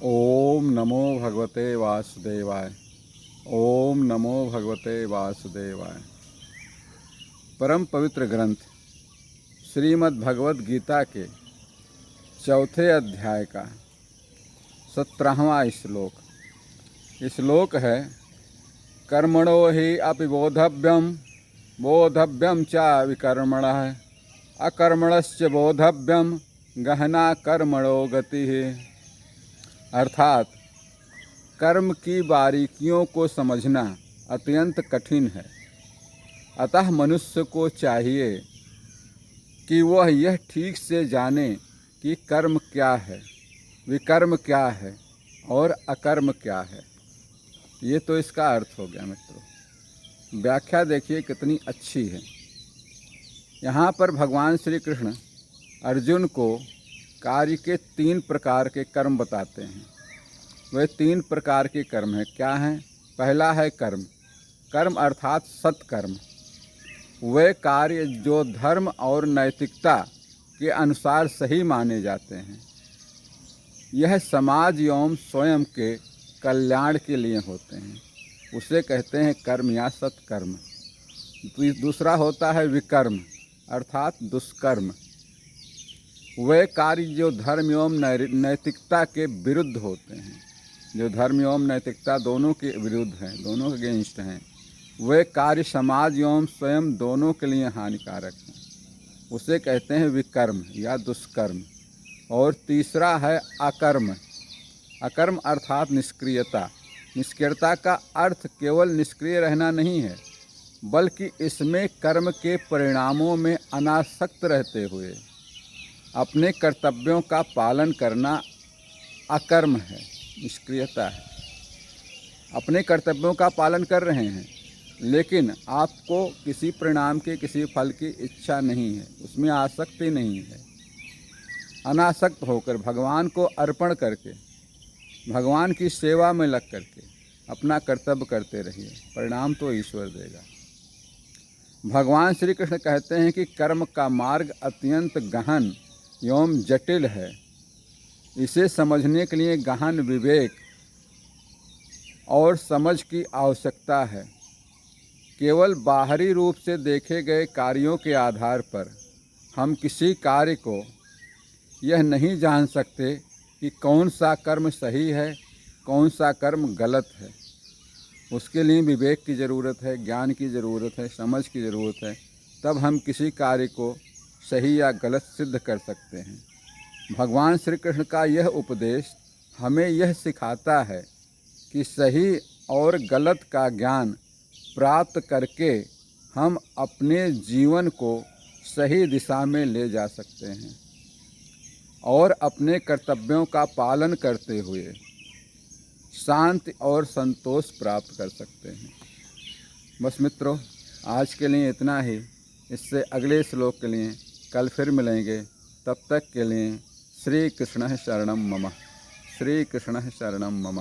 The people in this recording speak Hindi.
ओम नमो भगवते वासुदेवाय। ओम नमो भगवते वासुदेवाय। परम पवित्र ग्रंथ श्रीमद् भगवद गीता के चौथे अध्याय का 17वां श्लोक। श्लोक है, कर्मणो हि अपि बोधव्यम बोधव्यम च विकर्मणः अकर्मणश्च बोधव्यम गहना कर्मणो गतिः। अर्थात कर्म की बारीकियों को समझना अत्यंत कठिन है। अतः मनुष्य को चाहिए कि वह यह ठीक से जाने कि कर्म क्या है, विकर्म क्या है और अकर्म क्या है। ये तो इसका अर्थ हो गया मित्रों। व्याख्या देखिए कितनी अच्छी है। यहाँ पर भगवान श्री कृष्ण अर्जुन को कार्य के 3 प्रकार के कर्म बताते हैं। वे 3 प्रकार के कर्म हैं। क्या हैं? पहला है कर्म। कर्म अर्थात सत्कर्म। वे कार्य जो धर्म और नैतिकता के अनुसार सही माने जाते हैं। यह समाज एवं स्वयं के कल्याण के लिए होते हैं। उसे कहते हैं कर्म या सत्कर्म। दूसरा होता है विकर्म अर्थात दुष्कर्म। वे कार्य जो धर्म एवं नैतिकता के विरुद्ध होते हैं, जो धर्म एवं नैतिकता दोनों के विरुद्ध हैं, दोनों के अगेंस्ट हैं। वे कार्य समाज एवं स्वयं दोनों के लिए हानिकारक हैं। उसे कहते हैं विकर्म या दुष्कर्म। और तीसरा है अकर्म। अकर्म अर्थात निष्क्रियता। निष्क्रियता का अर्थ केवल निष्क्रिय रहना नहीं है, बल्कि इसमें कर्म के परिणामों में अनासक्त रहते हुए अपने कर्तव्यों का पालन करना अकर्म है, निष्क्रियता है। अपने कर्तव्यों का पालन कर रहे हैं, लेकिन आपको किसी परिणाम के, किसी फल की इच्छा नहीं है, उसमें आसक्ति नहीं है। अनासक्त होकर भगवान को अर्पण करके, भगवान की सेवा में लग करके अपना कर्तव्य करते रहिए। परिणाम तो ईश्वर देगा। भगवान श्री कृष्ण कहते हैं कि कर्म का मार्ग अत्यंत गहन एवं जटिल है। इसे समझने के लिए गहन विवेक और समझ की आवश्यकता है। केवल बाहरी रूप से देखे गए कार्यों के आधार पर हम किसी कार्य को यह नहीं जान सकते कि कौन सा कर्म सही है, कौन सा कर्म गलत है। उसके लिए विवेक की ज़रूरत है, ज्ञान की ज़रूरत है, समझ की ज़रूरत है। तब हम किसी कार्य को सही या गलत सिद्ध कर सकते हैं। भगवान श्री कृष्ण का यह उपदेश हमें यह सिखाता है कि सही और गलत का ज्ञान प्राप्त करके हम अपने जीवन को सही दिशा में ले जा सकते हैं और अपने कर्तव्यों का पालन करते हुए शांति और संतोष प्राप्त कर सकते हैं। बस मित्रों, आज के लिए इतना ही। इससे अगले श्लोक के लिए कल फिर मिलेंगे। तब तक के लिए श्री कृष्ण शरणम मम। श्री कृष्ण शरणम मम।